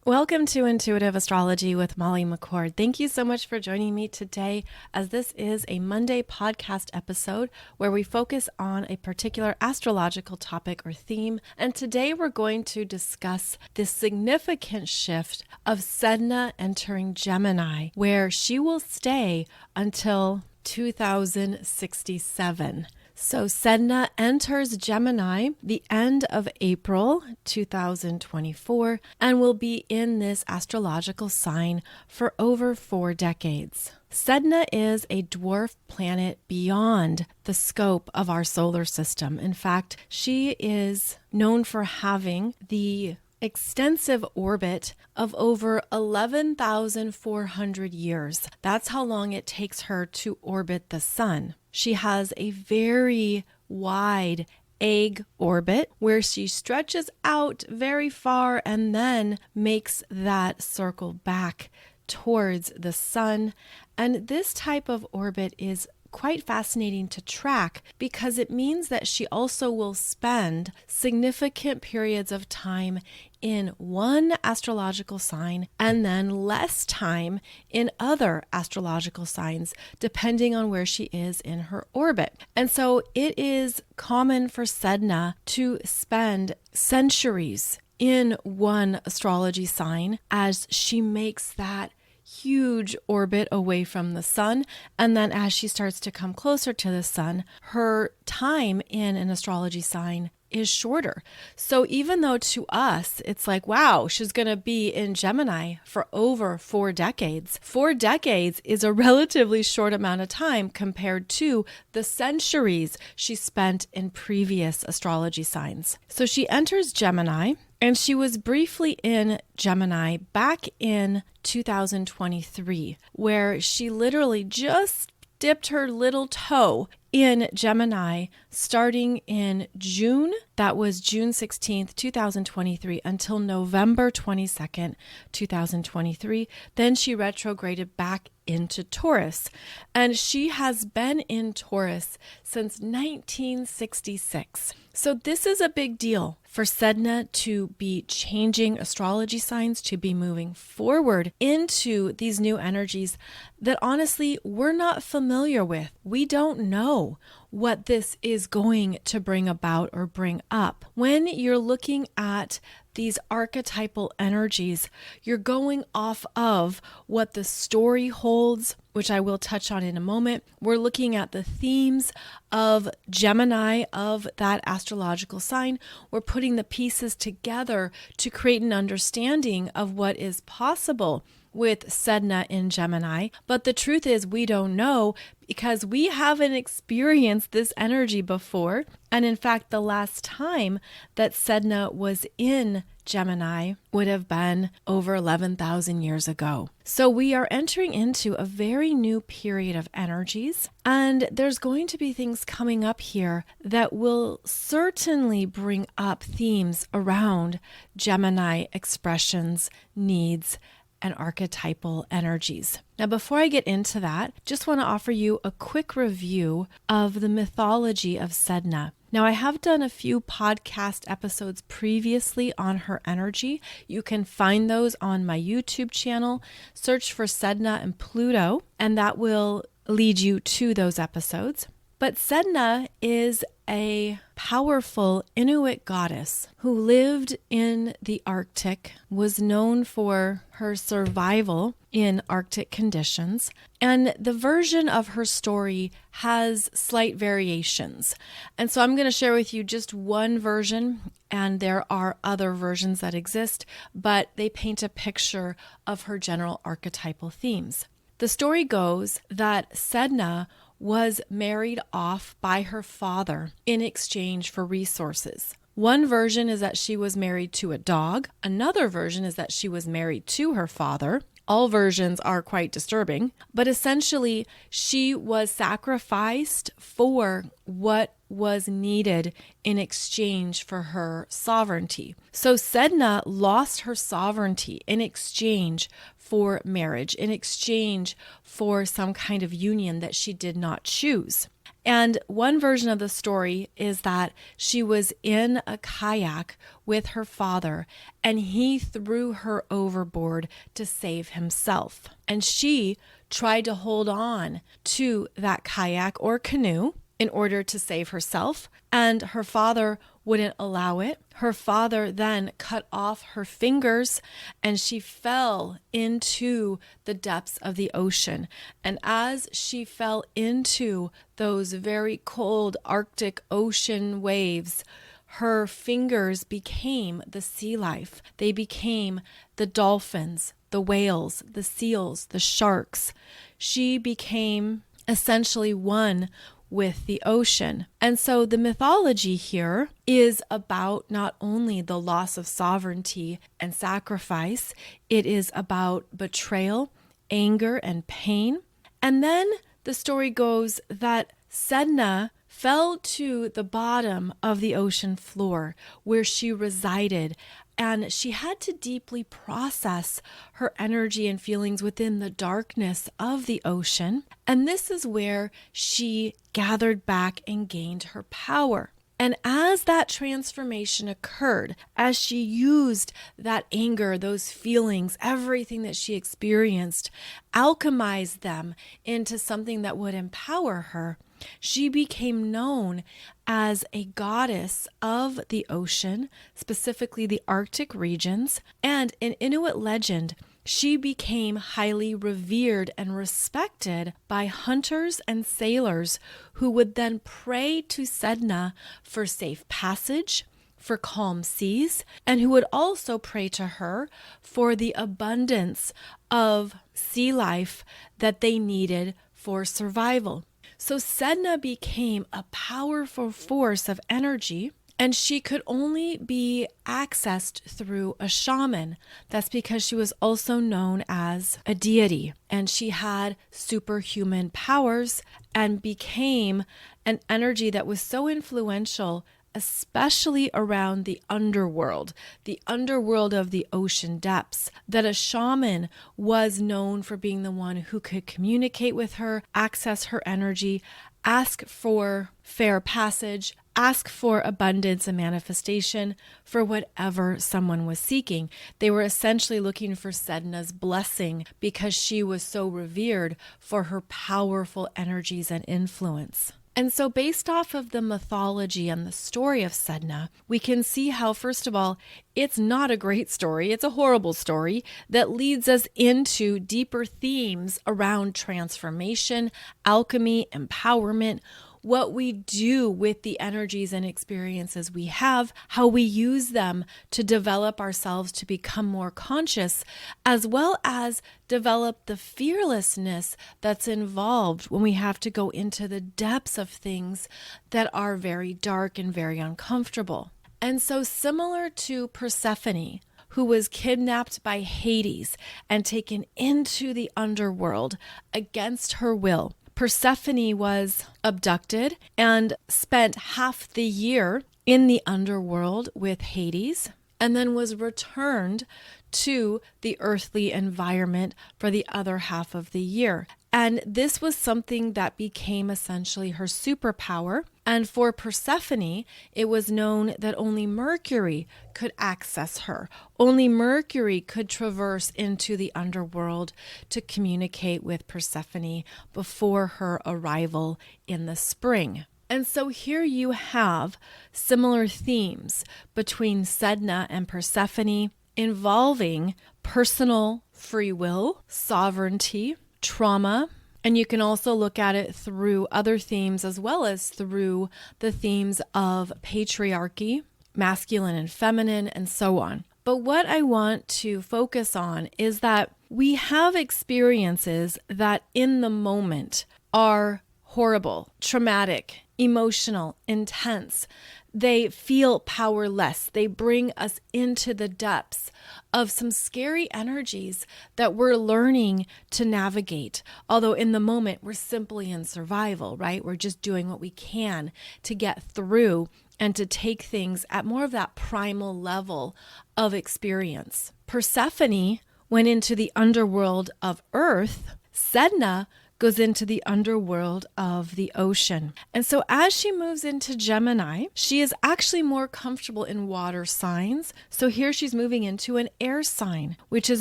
Welcome to Intuitive Astrology with Molly McCord. Thank you so much for joining me today, as this is a Monday podcast episode where we focus on a particular astrological topic or theme. And today we're going to discuss the significant shift of Sedna entering Gemini, where she will stay until 2067. So Sedna enters Gemini the end of April 2024 and will be in this astrological sign for over 4 decades. Sedna is a dwarf planet beyond the scope of our solar system. In fact, she is known for having the extensive orbit of over 11,400 years. That's how long it takes her to orbit the sun. She has a very wide egg orbit where she stretches out very far and then makes that circle back towards the sun. And this type of orbit is quite fascinating to track because it means that she also will spend significant periods of time in one astrological sign and then less time in other astrological signs, depending on where she is in her orbit. And so it is common for Sedna to spend centuries in one astrology sign as she makes that huge orbit away from the sun. And then as she starts to come closer to the sun, her time in an astrology sign is shorter. So even though to us, it's like, wow, she's going to be in Gemini for over 4 decades. 4 decades is a relatively short amount of time compared to the centuries she spent in previous astrology signs. So she enters Gemini, and she was briefly in Gemini back in 2023, where she literally just dipped her little toe in Gemini starting in June. That was June 16th, 2023 until November 22nd, 2023. Then she retrograded back into Taurus. And she has been in Taurus since 1966. So this is a big deal for Sedna to be changing astrology signs, to be moving forward into these new energies that honestly we're not familiar with. We don't know what this is going to bring about or bring up. When you're looking at these archetypal energies, you're going off of what the story holds, which I will touch on in a moment. We're looking at the themes of Gemini, of that astrological sign. We're putting the pieces together to create an understanding of what is possible with Sedna in Gemini. But the truth is we don't know because we haven't experienced this energy before. And in fact, the last time that Sedna was in Gemini would have been over 11,000 years ago. So we are entering into a very new period of energies, and there's going to be things coming up here that will certainly bring up themes around Gemini expressions, needs, and archetypal energies. Now, before I get into that, just want to offer you a quick review of the mythology of Sedna. Now, I have done a few podcast episodes previously on her energy. You can find those on my YouTube channel. Search for Sedna and Pluto, and that will lead you to those episodes. But Sedna is a powerful Inuit goddess who lived in the Arctic, was known for her survival in Arctic conditions, and the version of her story has slight variations. And so I'm going to share with you just one version, and there are other versions that exist, but they paint a picture of her general archetypal themes. The story goes that Sedna was married off by her father in exchange for resources. One version is that she was married to a dog. Another version is that she was married to her father. All versions are quite disturbing, but essentially she was sacrificed for what was needed in exchange for her sovereignty. So Sedna lost her sovereignty in exchange for marriage, in exchange for some kind of union that she did not choose. And one version of the story is that she was in a kayak with her father and he threw her overboard to save himself. And she tried to hold on to that kayak or canoe in order to save herself, and her father wouldn't allow it. Her father then cut off her fingers and she fell into the depths of the ocean. And as she fell into those very cold Arctic Ocean waves, her fingers became the sea life. They became the dolphins, the whales, the seals, the sharks. She became essentially one with the ocean. And so the mythology here is about not only the loss of sovereignty and sacrifice, it is about betrayal, anger, and pain. And then the story goes that Sedna fell to the bottom of the ocean floor where she resided, and she had to deeply process her energy and feelings within the darkness of the ocean. And this is where she gathered back and gained her power. And as that transformation occurred, as she used that anger, those feelings, everything that she experienced, alchemized them into something that would empower her, she became known as a goddess of the ocean, specifically the Arctic regions. And in Inuit legend, she became highly revered and respected by hunters and sailors who would then pray to Sedna for safe passage, for calm seas, and who would also pray to her for the abundance of sea life that they needed for survival. So Sedna became a powerful force of energy, and she could only be accessed through a shaman. That's because she was also known as a deity, and she had superhuman powers and became an energy that was so influential, especially around the underworld of the ocean depths, that a shaman was known for being the one who could communicate with her, access her energy, ask for fair passage, ask for abundance and manifestation for whatever someone was seeking. They were essentially looking for Sedna's blessing because she was so revered for her powerful energies and influence. And so based off of the mythology and the story of Sedna, we can see how, first of all, it's not a great story. It's a horrible story that leads us into deeper themes around transformation, alchemy, empowerment, what we do with the energies and experiences we have, how we use them to develop ourselves to become more conscious, as well as develop the fearlessness that's involved when we have to go into the depths of things that are very dark and very uncomfortable. And so similar to Persephone, who was kidnapped by Hades and taken into the underworld against her will, Persephone was abducted and spent half the year in the underworld with Hades, and then was returned to the earthly environment for the other half of the year. And this was something that became essentially her superpower. And for Persephone, it was known that only Mercury could access her. Only Mercury could traverse into the underworld to communicate with Persephone before her arrival in the spring. And so here you have similar themes between Sedna and Persephone involving personal free will, sovereignty, trauma, and you can also look at it through other themes as well as through the themes of patriarchy, masculine and feminine, and so on. But what I want to focus on is that we have experiences that in the moment are horrible, traumatic, emotional, intense. They feel powerless. They bring us into the depths of some scary energies that we're learning to navigate. Although in the moment, we're simply in survival, right? We're just doing what we can to get through and to take things at more of that primal level of experience. Persephone went into the underworld of Earth. Sedna goes into the underworld of the ocean. And so as she moves into Gemini, she is actually more comfortable in water signs. So here she's moving into an air sign, which is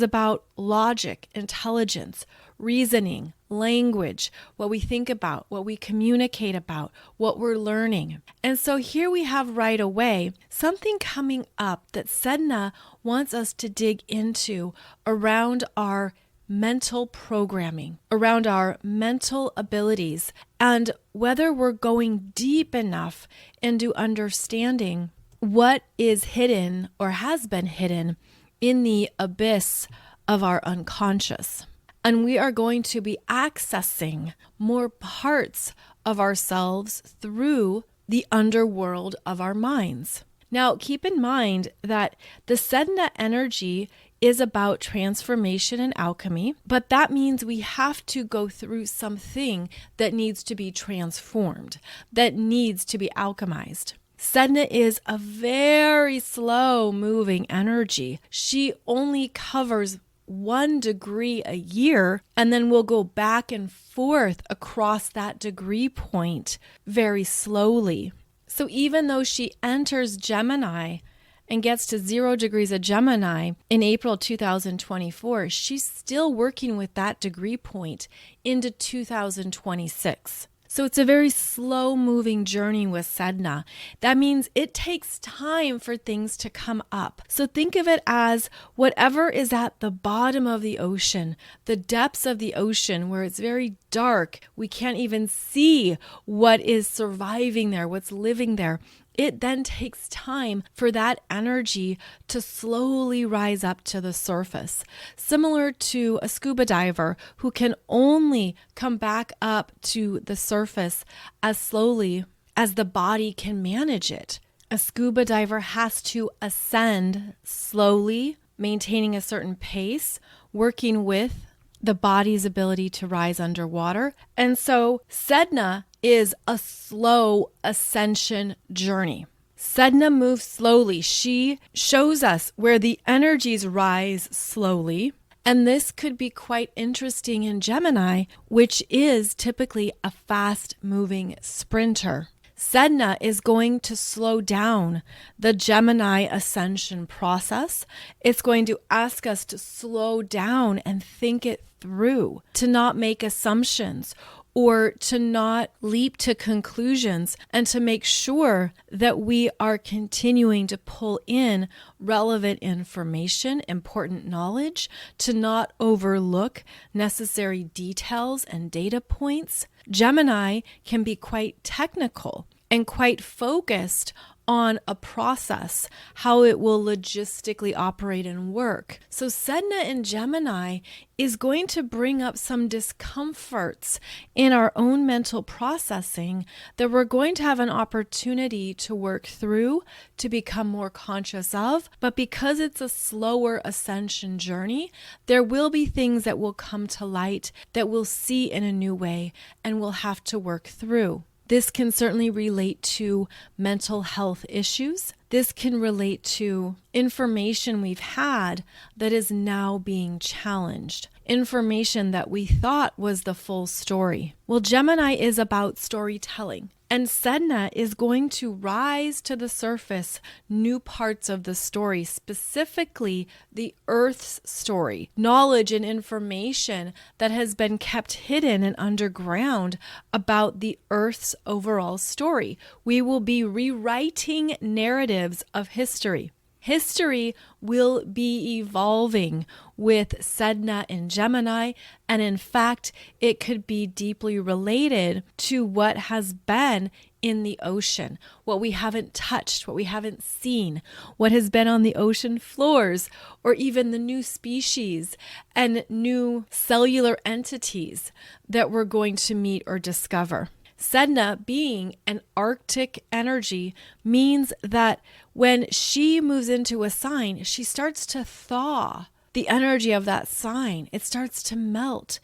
about logic, intelligence, reasoning, language, what we think about, what we communicate about, what we're learning. And so here we have right away something coming up that Sedna wants us to dig into around our mental programming, around our mental abilities, and whether we're going deep enough into understanding what is hidden or has been hidden in the abyss of our unconscious. And we are going to be accessing more parts of ourselves through the underworld of our minds. Now, keep in mind that the Sedna energy is about transformation and alchemy, but that means we have to go through something that needs to be transformed, that needs to be alchemized. Sedna is a very slow moving energy. She only covers 1 degree a year, and then we'll go back and forth across that degree point very slowly. So even though she enters Gemini and gets to 0 degrees of Gemini in April 2024, she's still working with that degree point into 2026. So it's a very slow moving journey with Sedna. That means it takes time for things to come up. So think of it as whatever is at the bottom of the ocean, the depths of the ocean where it's very dark. We can't even see what is surviving there, what's living there. It then takes time for that energy to slowly rise up to the surface, similar to a scuba diver who can only come back up to the surface as slowly as the body can manage it. A scuba diver has to ascend slowly, maintaining a certain pace, working with the body's ability to rise underwater. And so Sedna is a slow ascension journey. Sedna moves slowly. She shows us where the energies rise slowly. And this could be quite interesting in Gemini, which is typically a fast-moving sprinter. Sedna is going to slow down the Gemini ascension process. It's going to ask us to slow down and think it through, to not make assumptions or to not leap to conclusions, and to make sure that we are continuing to pull in relevant information, important knowledge, to not overlook necessary details and data points. Gemini can be quite technical and quite focused on a process, how it will logistically operate and work. So Sedna in Gemini is going to bring up some discomforts in our own mental processing that we're going to have an opportunity to work through, to become more conscious of. But because it's a slower ascension journey, there will be things that will come to light that we'll see in a new way and we'll have to work through. This can certainly relate to mental health issues. This can relate to information we've had that is now being challenged. Information that we thought was the full story. Well, Gemini is about storytelling. And Sedna is going to rise to the surface new parts of the story, specifically the Earth's story, knowledge and information that has been kept hidden and underground about the Earth's overall story. We will be rewriting narratives of history. History will be evolving with Sedna in Gemini, and in fact, it could be deeply related to what has been in the ocean, what we haven't touched, what we haven't seen, what has been on the ocean floors, or even the new species and new cellular entities that we're going to meet or discover. Sedna, being an Arctic energy, means that when she moves into a sign, she starts to thaw the energy of that sign. It starts to melt.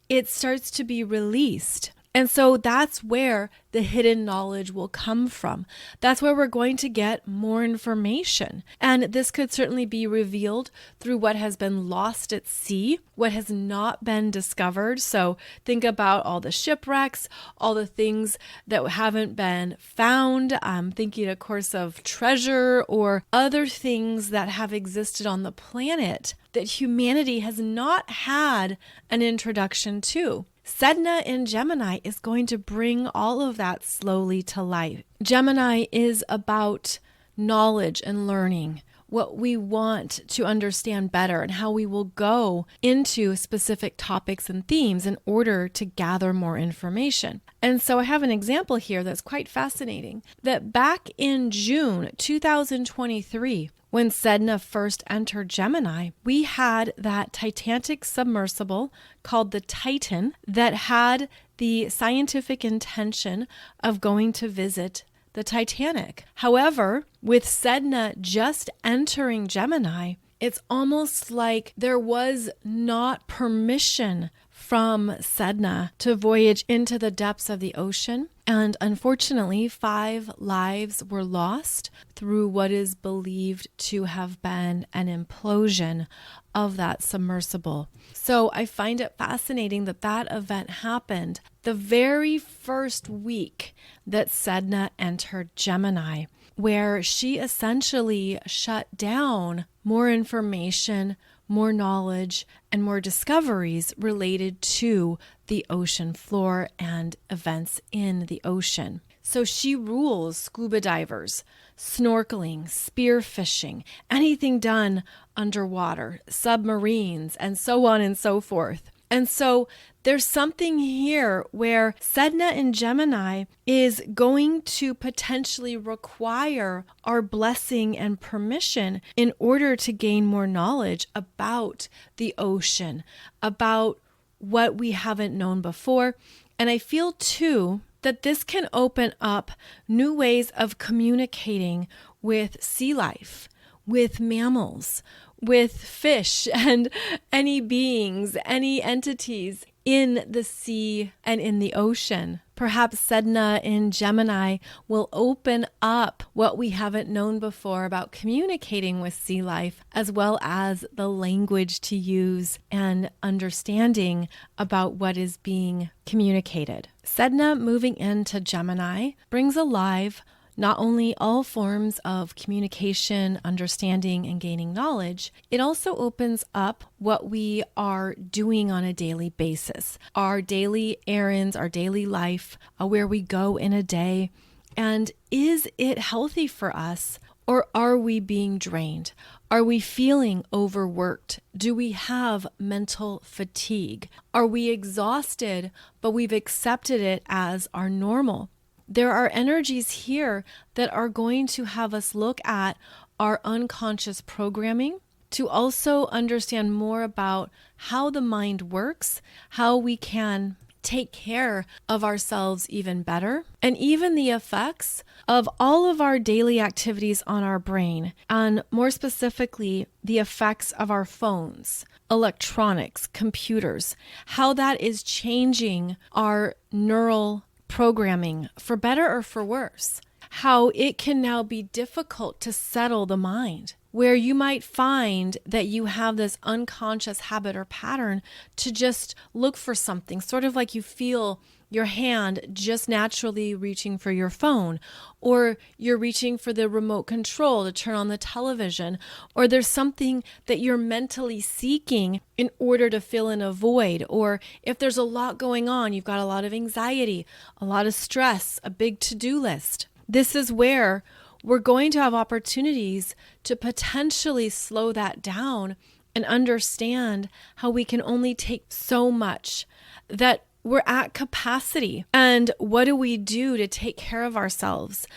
It starts to be released. And so that's where the hidden knowledge will come from. That's where we're going to get more information. And this could certainly be revealed through what has been lost at sea, what has not been discovered. So think about all the shipwrecks, all the things that haven't been found. I'm thinking, of course, of treasure or other things that have existed on the planet that humanity has not had an introduction to. Sedna in Gemini is going to bring all of that slowly to life. Gemini is about knowledge and learning, what we want to understand better and how we will go into specific topics and themes in order to gather more information. And so I have an example here that's quite fascinating, that back in June 2023, when Sedna first entered Gemini, we had that Titanic submersible called the Titan that had the scientific intention of going to visit the Titanic. However, with Sedna just entering Gemini, it's almost like there was not permission from Sedna to voyage into the depths of the ocean. And unfortunately, 5 lives were lost through what is believed to have been an implosion of that submersible. So I find it fascinating that that event happened the very first week that Sedna entered Gemini, where she essentially shut down more information, more knowledge, and more discoveries related to the ocean floor and events in the ocean. So she rules scuba divers, snorkeling, spearfishing, anything done underwater, submarines, and so on and so forth. And so there's something here where Sedna in Gemini is going to potentially require our blessing and permission in order to gain more knowledge about the ocean, about what we haven't known before. And I feel too that this can open up new ways of communicating with sea life, with mammals, with fish, and any beings, any entities in the sea and in the ocean. Perhaps Sedna in Gemini will open up what we haven't known before about communicating with sea life, as well as the language to use and understanding about what is being communicated. Sedna moving into Gemini brings alive not only all forms of communication, understanding, and gaining knowledge, it also opens up what we are doing on a daily basis. Our daily errands, our daily life, where we go in a day. And is it healthy for us, or are we being drained? Are we feeling overworked? Do we have mental fatigue? Are we exhausted, but we've accepted it as our normal? There are energies here that are going to have us look at our unconscious programming to also understand more about how the mind works, how we can take care of ourselves even better, and even the effects of all of our daily activities on our brain, and more specifically, the effects of our phones, electronics, computers, how that is changing our neural programming for better or for worse, how it can now be difficult to settle the mind, where you might find that you have this unconscious habit or pattern to just look for something, sort of like you feel your hand just naturally reaching for your phone, or you're reaching for the remote control to turn on the television, or there's something that you're mentally seeking in order to fill in a void, or if there's a lot going on, you've got a lot of anxiety, a lot of stress, a big to-do list. This is where we're going to have opportunities to potentially slow that down and understand how we can only take so much, that we're at capacity. And what do we do to take care of ourselves,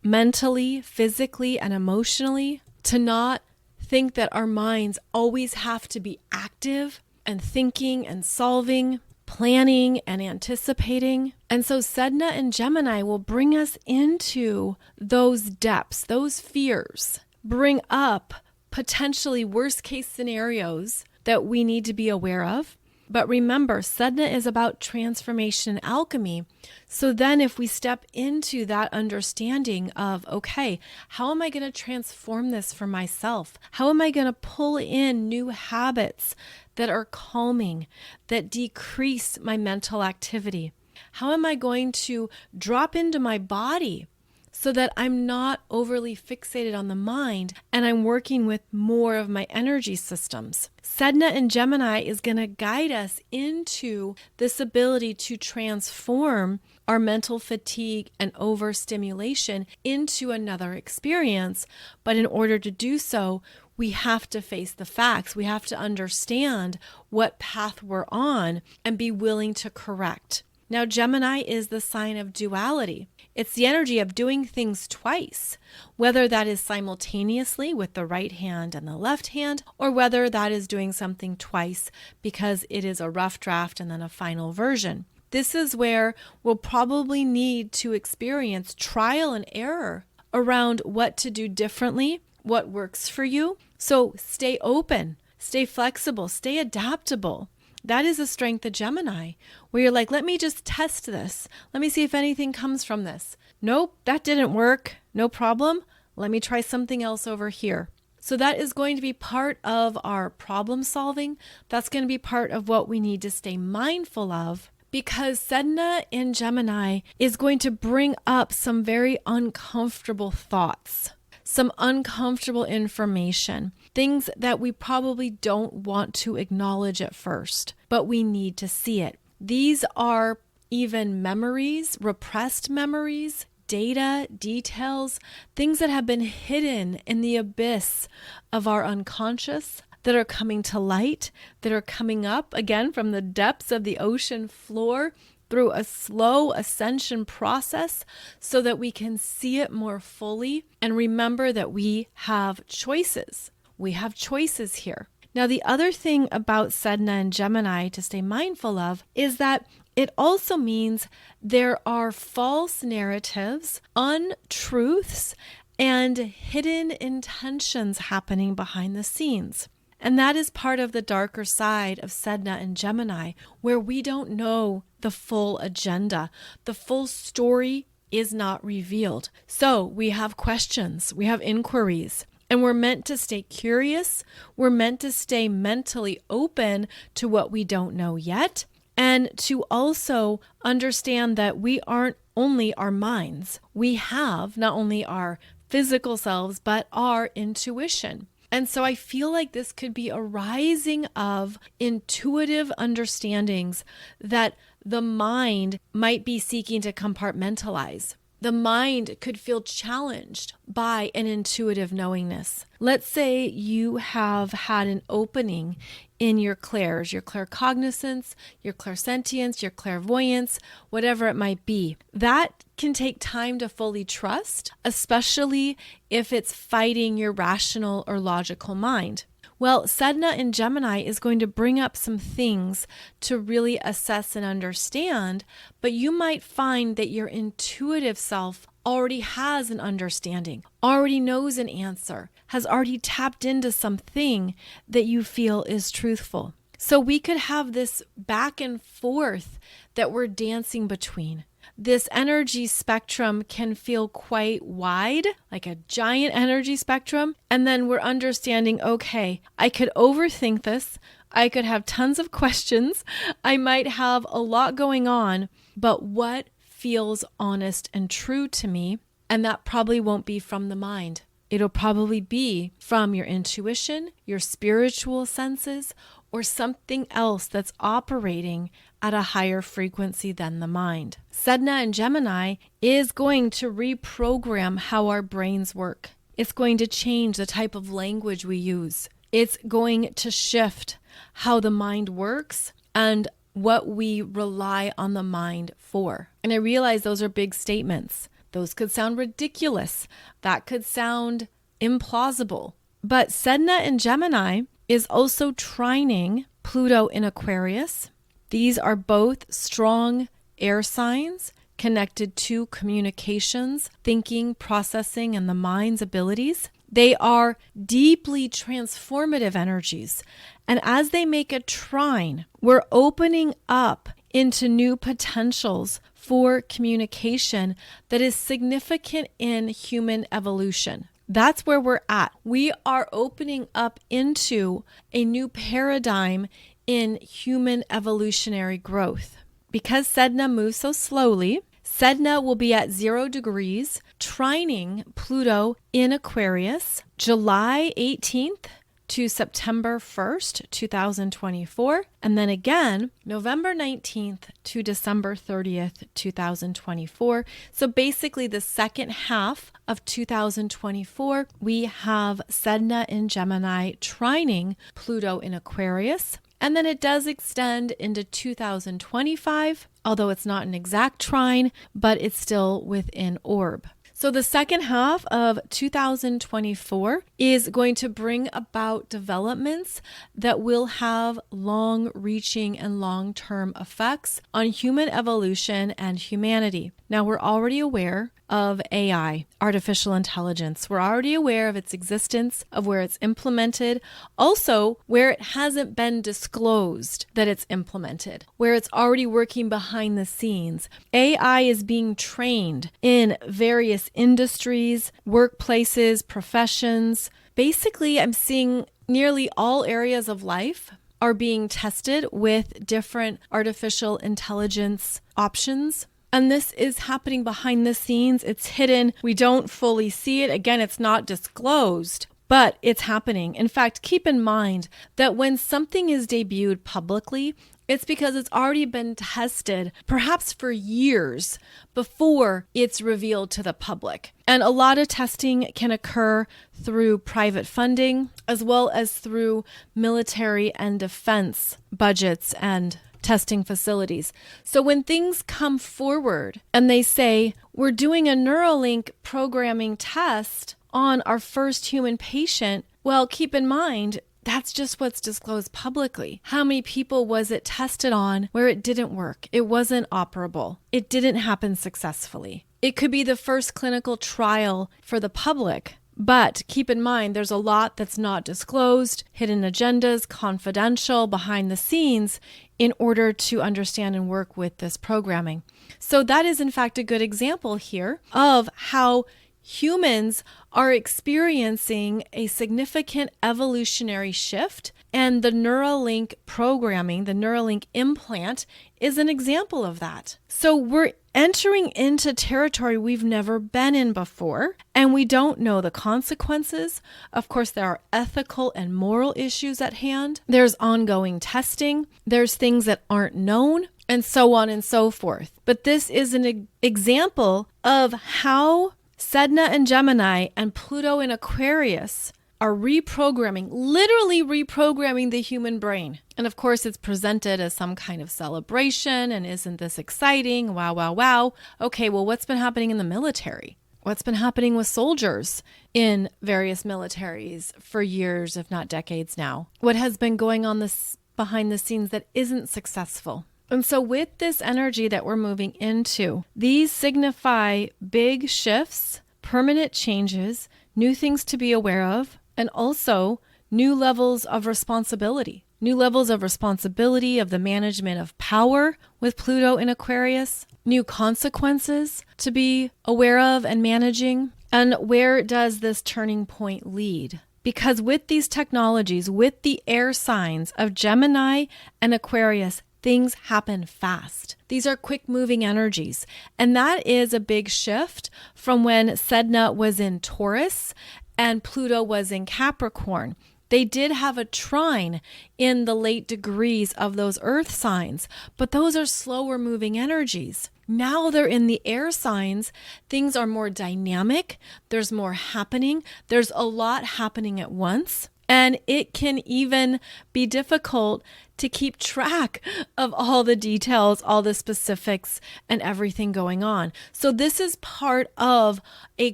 mentally, physically, and emotionally, to not think that our minds always have to be active and thinking and solving, planning and anticipating. And so Sedna and Gemini will bring us into those depths, those fears, bring up potentially worst case scenarios that we need to be aware of, But remember, Sedna is about transformation and alchemy. So then if we step into that understanding of, okay, how am I going to transform this for myself? How am I going to pull in new habits that are calming, that decrease my mental activity? How am I going to drop into my body so that I'm not overly fixated on the mind and I'm working with more of my energy systems? Sedna in Gemini is going to guide us into this ability to transform our mental fatigue and overstimulation into another experience. But in order to do so, we have to face the facts. We have to understand what path we're on and be willing to correct. Now, Gemini is the sign of duality. It's the energy of doing things twice, whether that is simultaneously with the right hand and the left hand, or whether that is doing something twice because it is a rough draft and then a final version. This is where we'll probably need to experience trial and error around what to do differently, what works for you. So stay open, stay flexible, stay adaptable. That is a strength of Gemini, where you're like, let me just test this. Let me see if anything comes from this. Nope, that didn't work. No problem. Let me try something else over here. So that is going to be part of our problem solving. That's going to be part of what we need to stay mindful of, because Sedna in Gemini is going to bring up some very uncomfortable thoughts, some uncomfortable information, things that we probably don't want to acknowledge at first, but we need to see it. These are even memories, repressed memories, data, details, things that have been hidden in the abyss of our unconscious that are coming to light, that are coming up again from the depths of the ocean floor through a slow ascension process so that we can see it more fully and remember that we have choices. We have choices here. Now, the other thing about Sedna and Gemini to stay mindful of is that it also means there are false narratives, untruths, and hidden intentions happening behind the scenes. And that is part of the darker side of Sedna and Gemini, where we don't know the full agenda. The full story is not revealed. So we have questions, we have inquiries, and we're meant to stay curious. We're meant to stay mentally open to what we don't know yet, and to also understand that we aren't only our minds. We have not only our physical selves, but our intuition. And so I feel like this could be a rising of intuitive understandings that the mind might be seeking to compartmentalize. The mind could feel challenged by an intuitive knowingness. Let's say you have had an opening in your clairs, your claircognizance, your clairsentience, your clairvoyance, whatever it might be. That can take time to fully trust, especially if it's fighting your rational or logical mind. Well, Sedna in Gemini is going to bring up some things to really assess and understand, but you might find that your intuitive self already has an understanding, already knows an answer, has already tapped into something that you feel is truthful. So we could have this back and forth that we're dancing between. This energy spectrum can feel quite wide, like a giant energy spectrum. And then we're understanding, okay, I could overthink this. I could have tons of questions. I might have a lot going on, but what feels honest and true to me? And that probably won't be from the mind. It'll probably be from your intuition, your spiritual senses, or something else that's operating at a higher frequency than the mind. Sedna and Gemini is going to reprogram how our brains work. It's going to change the type of language we use. It's going to shift how the mind works and what we rely on the mind for. And I realize those are big statements. Those could sound ridiculous. That could sound implausible. But Sedna and Gemini is also trining Pluto in Aquarius. These are both strong air signs connected to communications, thinking, processing, and the mind's abilities. They are deeply transformative energies. And as they make a trine, we're opening up into new potentials for communication that is significant in human evolution. That's where we're at. We are opening up into a new paradigm in human evolutionary growth. Because Sedna moves so slowly, Sedna will be at 0 degrees, trining Pluto in Aquarius, July 18th to September 1st, 2024, and then again, November 19th to December 30th, 2024. So basically the second half of 2024, we have Sedna in Gemini trining Pluto in Aquarius. And then it does extend into 2025, although it's not an exact trine, but it's still within orb. So the second half of 2024 is going to bring about developments that will have long-reaching and long-term effects on human evolution and humanity. Now, we're already aware of AI, artificial intelligence. We're already aware of its existence, of where it's implemented, also where it hasn't been disclosed that it's implemented, where it's already working behind the scenes. AI is being trained in various industries, workplaces, professions. Basically, I'm seeing nearly all areas of life are being tested with different artificial intelligence options. And this is happening behind the scenes. It's hidden. We don't fully see it. Again, it's not disclosed, but it's happening. In fact, keep in mind that when something is debuted publicly, it's because it's already been tested, perhaps for years before it's revealed to the public. And a lot of testing can occur through private funding, as well as through military and defense budgets and testing facilities. So when things come forward and they say, we're doing a Neuralink programming test on our first human patient, well, keep in mind, that's just what's disclosed publicly. How many people was it tested on where it didn't work? It wasn't operable. It didn't happen successfully. It could be the first clinical trial for the public. But keep in mind, there's a lot that's not disclosed, hidden agendas, confidential, behind the scenes in order to understand and work with this programming. So that is in fact a good example here of how humans are experiencing a significant evolutionary shift, and the Neuralink programming, the Neuralink implant, is an example of that. So we're entering into territory we've never been in before, and we don't know the consequences. Of course, there are ethical and moral issues at hand. There's ongoing testing. There's things that aren't known, and so on and so forth. But this is an example of how Sedna and Gemini and Pluto in Aquarius are reprogramming, literally reprogramming the human brain. And of course, it's presented as some kind of celebration, and isn't this exciting? Wow, wow, wow. Okay, well, what's been happening in the military? What's been happening with soldiers in various militaries for years, if not decades now? What has been going on this behind the scenes that isn't successful? And so with this energy that we're moving into, these signify big shifts, permanent changes, new things to be aware of, and also new levels of responsibility. New levels of responsibility of the management of power with Pluto in Aquarius, new consequences to be aware of and managing. And where does this turning point lead? Because with these technologies, with the air signs of Gemini and Aquarius, things happen fast. These are quick moving energies. And that is a big shift from when Sedna was in Taurus and Pluto was in Capricorn. They did have a trine in the late degrees of those earth signs, but those are slower moving energies. Now they're in the air signs. Things are more dynamic. There's more happening. There's a lot happening at once. And it can even be difficult to keep track of all the details, all the specifics, and everything going on. So this is part of a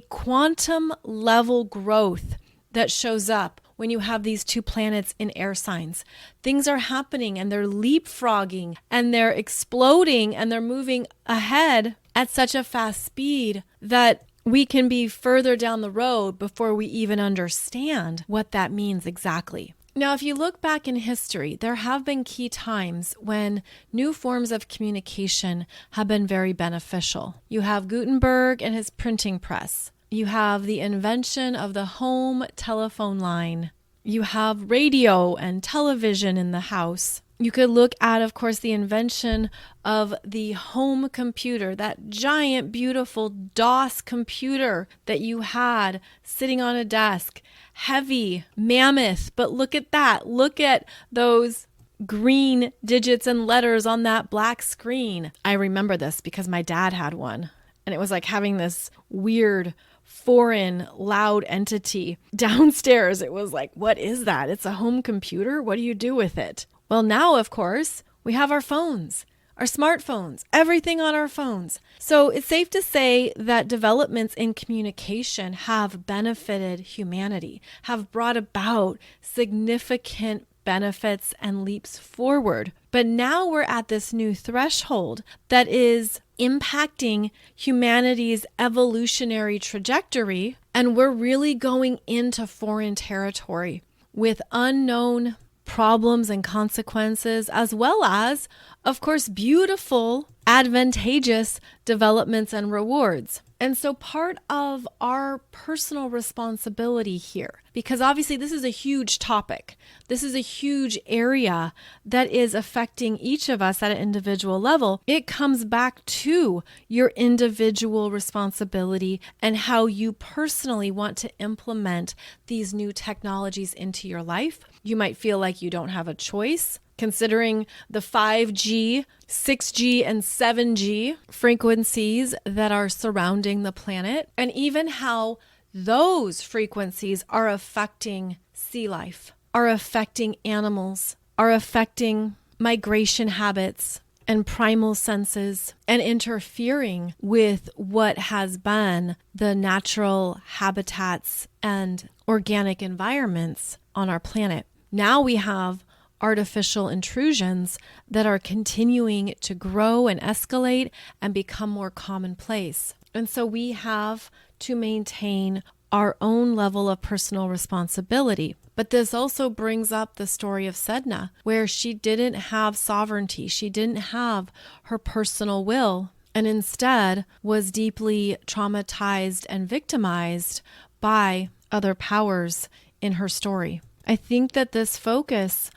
quantum level growth that shows up when you have these two planets in air signs. Things are happening and they're leapfrogging and they're exploding and they're moving ahead at such a fast speed that we can be further down the road before we even understand what that means exactly. Now, if you look back in history, there have been key times when new forms of communication have been very beneficial. You have Gutenberg and his printing press. You have the invention of the home telephone line. You have radio and television in the house. You could look at, of course, the invention of the home computer, that giant, beautiful DOS computer that you had sitting on a desk. Heavy, mammoth, but look at that. Look at those green digits and letters on that black screen. I remember this because my dad had one, and it was like having this weird, foreign, loud entity downstairs. It was like, what is that? It's a home computer? What do you do with it? Well, now, of course, we have our phones, our smartphones, everything on our phones. So it's safe to say that developments in communication have benefited humanity, have brought about significant benefits and leaps forward. But now we're at this new threshold that is impacting humanity's evolutionary trajectory, and we're really going into foreign territory with unknown problems and consequences, as well as, of course, beautiful, advantageous developments and rewards. And so part of our personal responsibility here, because obviously this is a huge topic, this is a huge area that is affecting each of us at an individual level, it comes back to your individual responsibility and how you personally want to implement these new technologies into your life. You might feel like you don't have a choice, considering the 5G, 6G, and 7G frequencies that are surrounding the planet, and even how those frequencies are affecting sea life, are affecting animals, are affecting migration habits and primal senses, and interfering with what has been the natural habitats and organic environments on our planet. Now we have artificial intrusions that are continuing to grow and escalate and become more commonplace. And so we have to maintain our own level of personal responsibility. But this also brings up the story of Sedna, where she didn't have sovereignty. She didn't have her personal will, and instead was deeply traumatized and victimized by other powers in her story. I think that this focus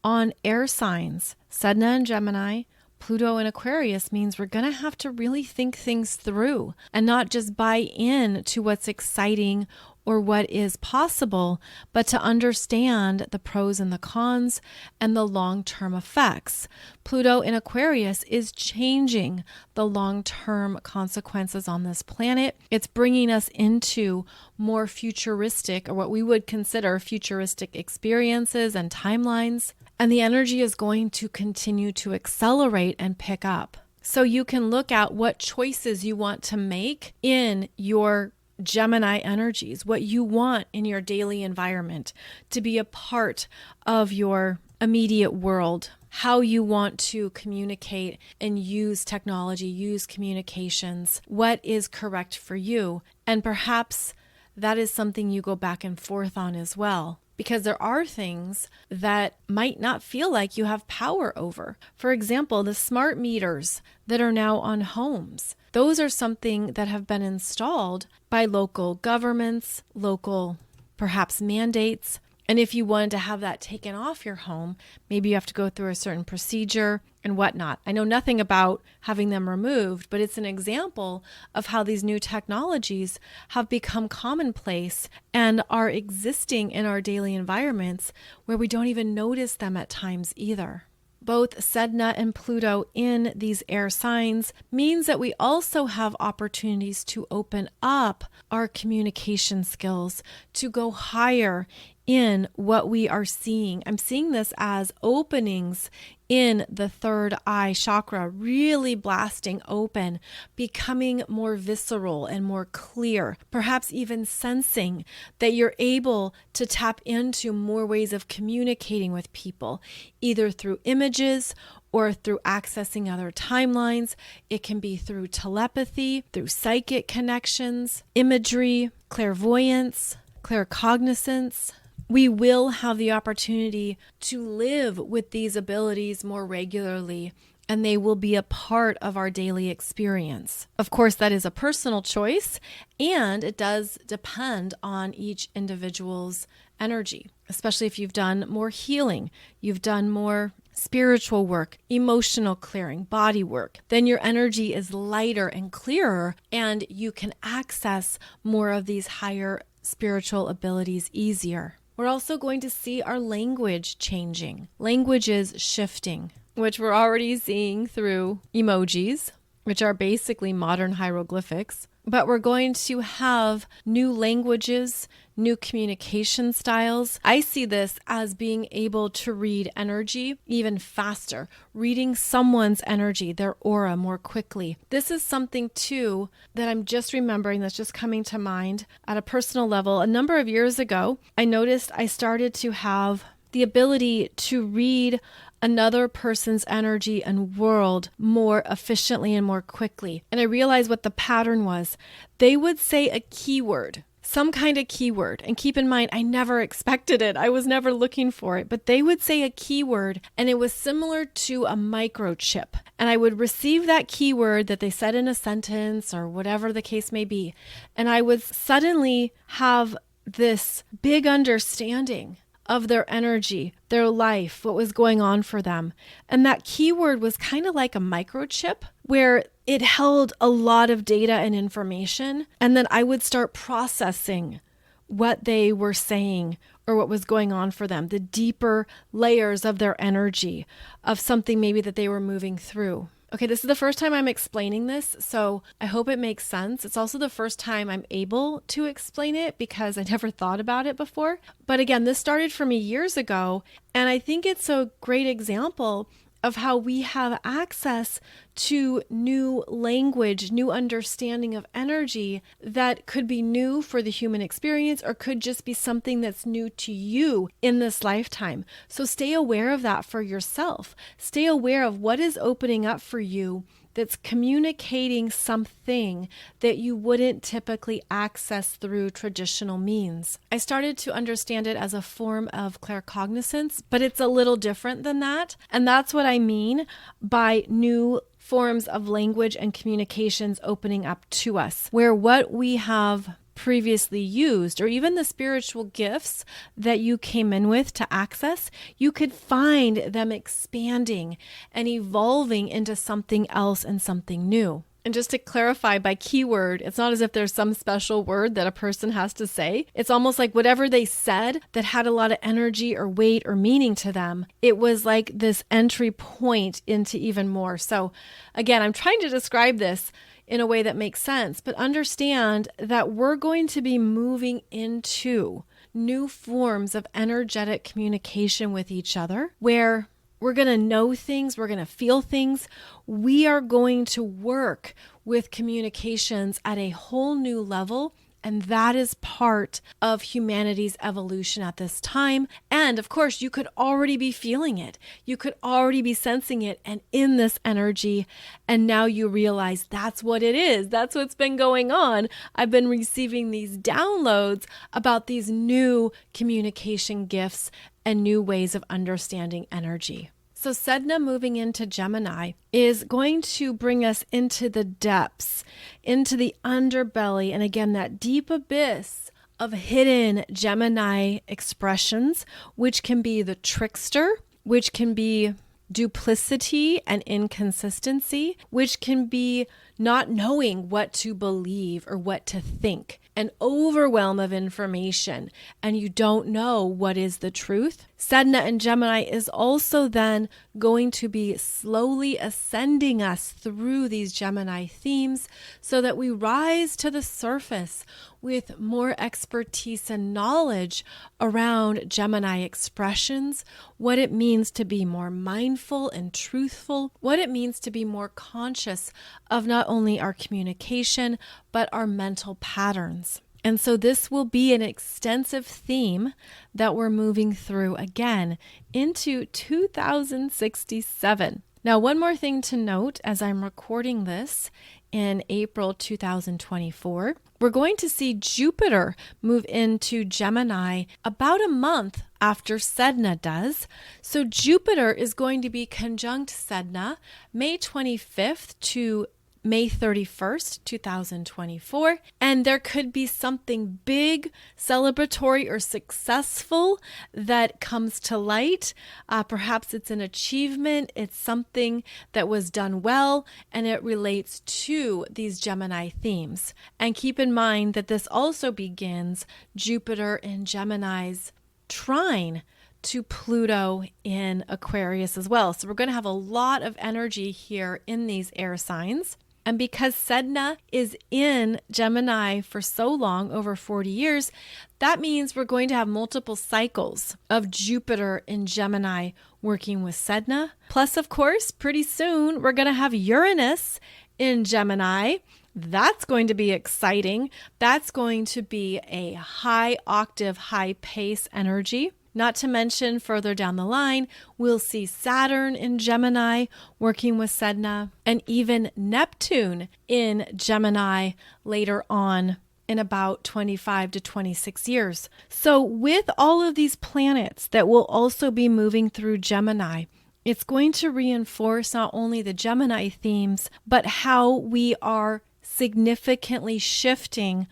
on air signs, Sedna and Gemini, Pluto and Aquarius, means we're going to have to really think things through and not just buy in to what's exciting or what is possible, but to understand the pros and the cons and the long-term effects. Pluto in Aquarius is changing the long-term consequences on this planet. It's bringing us into more futuristic, or what we would consider futuristic experiences and timelines. And the energy is going to continue to accelerate and pick up. So you can look at what choices you want to make in your Gemini energies, what you want in your daily environment to be a part of your immediate world, how you want to communicate and use technology, use communications, what is correct for you. And perhaps that is something you go back and forth on as well, because there are things that might not feel like you have power over. For example, the smart meters that are now on homes. Those are something that have been installed by local governments, local perhaps mandates. And if you wanted to have that taken off your home, maybe you have to go through a certain procedure and whatnot. I know nothing about having them removed, but it's an example of how these new technologies have become commonplace and are existing in our daily environments where we don't even notice them at times either. Both Sedna and Pluto in these air signs means that we also have opportunities to open up our communication skills, to go higher in what we are seeing. I'm seeing this as openings in the third eye chakra, really blasting open, becoming more visceral and more clear, perhaps even sensing that you're able to tap into more ways of communicating with people, either through images or through accessing other timelines. It can be through telepathy, through psychic connections, imagery, clairvoyance, claircognizance. We will have the opportunity to live with these abilities more regularly, and they will be a part of our daily experience. Of course, that is a personal choice, and it does depend on each individual's energy, especially if you've done more healing, you've done more spiritual work, emotional clearing, body work, then your energy is lighter and clearer, and you can access more of these higher spiritual abilities easier. We're also going to see our language changing, languages shifting, which we're already seeing through emojis, which are basically modern hieroglyphics. But we're going to have new languages, new communication styles. I see this as being able to read energy even faster, reading someone's energy, their aura, more quickly. This is something too that I'm just remembering, that's just coming to mind at a personal level. A number of years ago, I noticed I started to have the ability to read another person's energy and world more efficiently and more quickly. And I realized what the pattern was. They would say a keyword, some kind of keyword. And keep in mind, I never expected it. I was never looking for it. But they would say a keyword, and it was similar to a microchip. And I would receive that keyword that they said in a sentence or whatever the case may be. And I would suddenly have this big understanding of their energy, their life, what was going on for them. And that keyword was kind of like a microchip where it held a lot of data and information. And then I would start processing what they were saying or what was going on for them, the deeper layers of their energy, of something maybe that they were moving through. Okay, this is the first time I'm explaining this, so I hope it makes sense. It's also the first time I'm able to explain it because I never thought about it before. But again, this started for me years ago, and I think it's a great example of how we have access to new language, new understanding of energy that could be new for the human experience or could just be something that's new to you in this lifetime. So stay aware of that for yourself. Stay aware of what is opening up for you that's communicating something that you wouldn't typically access through traditional means. I started to understand it as a form of claircognizance, but it's a little different than that. And that's what I mean by new forms of language and communications opening up to us, where what we have previously used, or even the spiritual gifts that you came in with to access, you could find them expanding and evolving into something else and something new. And just to clarify, by keyword, it's not as if there's some special word that a person has to say. It's almost like whatever they said that had a lot of energy or weight or meaning to them, it was like this entry point into even more. So again, I'm trying to describe this in a way that makes sense, but understand that we're going to be moving into new forms of energetic communication with each other, where we're going to know things, we're going to feel things. We are going to work with communications at a whole new level. And that is part of humanity's evolution at this time. And of course, you could already be feeling it. You could already be sensing it and in this energy. And now you realize that's what it is. That's what's been going on. I've been receiving these downloads about these new communication gifts and new ways of understanding energy. So Sedna moving into Gemini is going to bring us into the depths, into the underbelly, and again, that deep abyss of hidden Gemini expressions, which can be the trickster, which can be duplicity and inconsistency, which can be not knowing what to believe or what to think, an overwhelm of information, and you don't know what is the truth. Sedna and Gemini is also then going to be slowly ascending us through these Gemini themes so that we rise to the surface with more expertise and knowledge around Gemini expressions, what it means to be more mindful and truthful, what it means to be more conscious of not only our communication, but our mental patterns. And so this will be an extensive theme that we're moving through again into 2067. Now, one more thing to note as I'm recording this in April 2024, we're going to see Jupiter move into Gemini about a month after Sedna does. So Jupiter is going to be conjunct Sedna May 25th to May 31st, 2024, and there could be something big, celebratory, or successful that comes to light. Perhaps it's an achievement, it's something that was done well, and it relates to these Gemini themes. And keep in mind that this also begins Jupiter in Gemini's trine to Pluto in Aquarius as well. So we're going to have a lot of energy here in these air signs. And because Sedna is in Gemini for so long, over 40 years, that means we're going to have multiple cycles of Jupiter in Gemini working with Sedna. Plus, of course, pretty soon we're going to have Uranus in Gemini. That's going to be exciting. That's going to be a high octave, high pace energy. Not to mention further down the line, we'll see Saturn in Gemini working with Sedna, and even Neptune in Gemini later on in about 25 to 26 years. So with all of these planets that will also be moving through Gemini, it's going to reinforce not only the Gemini themes, but how we are significantly shifting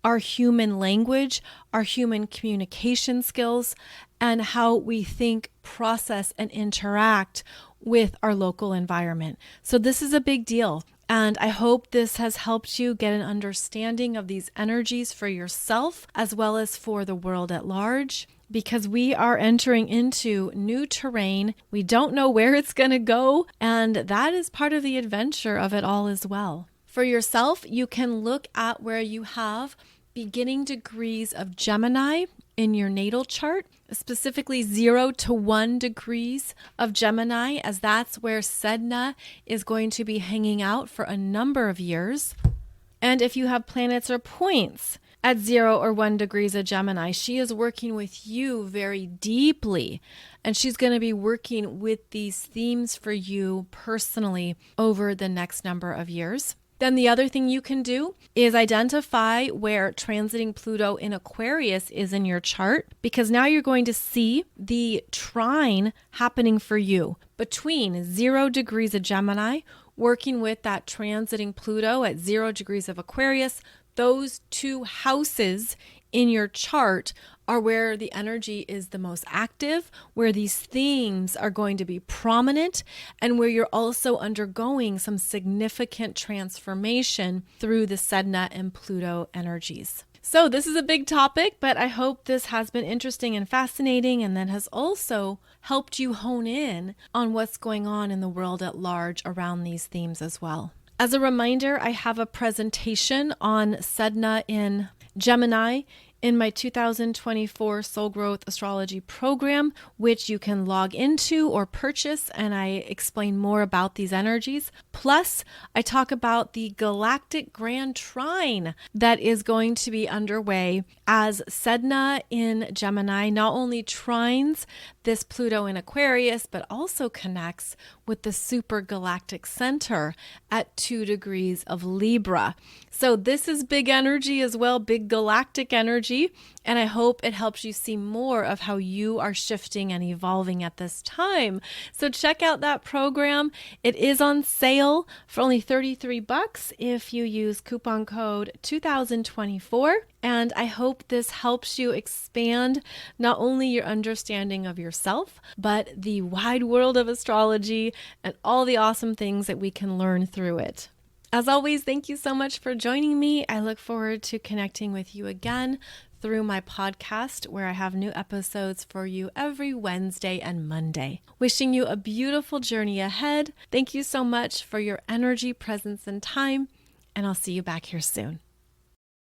our human language, our human communication skills, and how we think, process, and interact with our local environment. So this is a big deal. And I hope this has helped you get an understanding of these energies for yourself, as well as for the world at large, because we are entering into new terrain. We don't know where it's going to go, and that is part of the adventure of it all as well. For yourself, you can look at where you have beginning degrees of Gemini in your natal chart, specifically 0 to 1 degrees of Gemini, as that's where Sedna is going to be hanging out for a number of years. And if you have planets or points at 0 or 1 degrees of Gemini, she is working with you very deeply, and she's going to be working with these themes for you personally over the next number of years. Then the other thing you can do is identify where transiting Pluto in Aquarius is in your chart, because now you're going to see the trine happening for you between 0 degrees of Gemini, working with that transiting Pluto at 0 degrees of Aquarius. Those two houses in your chart are where the energy is the most active, where these themes are going to be prominent, and where you're also undergoing some significant transformation through the Sedna and Pluto energies. So this is a big topic, but I hope this has been interesting and fascinating, and then has also helped you hone in on what's going on in the world at large around these themes as well. As a reminder, I have a presentation on Sedna in Gemini in my 2024 Soul Growth Astrology program, which you can log into or purchase, and I explain more about these energies. Plus, I talk about the galactic grand trine that is going to be underway as Sedna in Gemini not only trines this Pluto in Aquarius, but also connects with the super galactic center at 2 degrees of Libra. So this is big energy as well, big galactic energy. And I hope it helps you see more of how you are shifting and evolving at this time. So check out that program. It is on sale for only $33 if you use coupon code 2024. And I hope this helps you expand not only your understanding of yourself, but the wide world of astrology and all the awesome things that we can learn through it. As always, thank you so much for joining me. I look forward to connecting with you again through my podcast, where I have new episodes for you every Wednesday and Monday. Wishing you a beautiful journey ahead. Thank you so much for your energy, presence, and time, and I'll see you back here soon.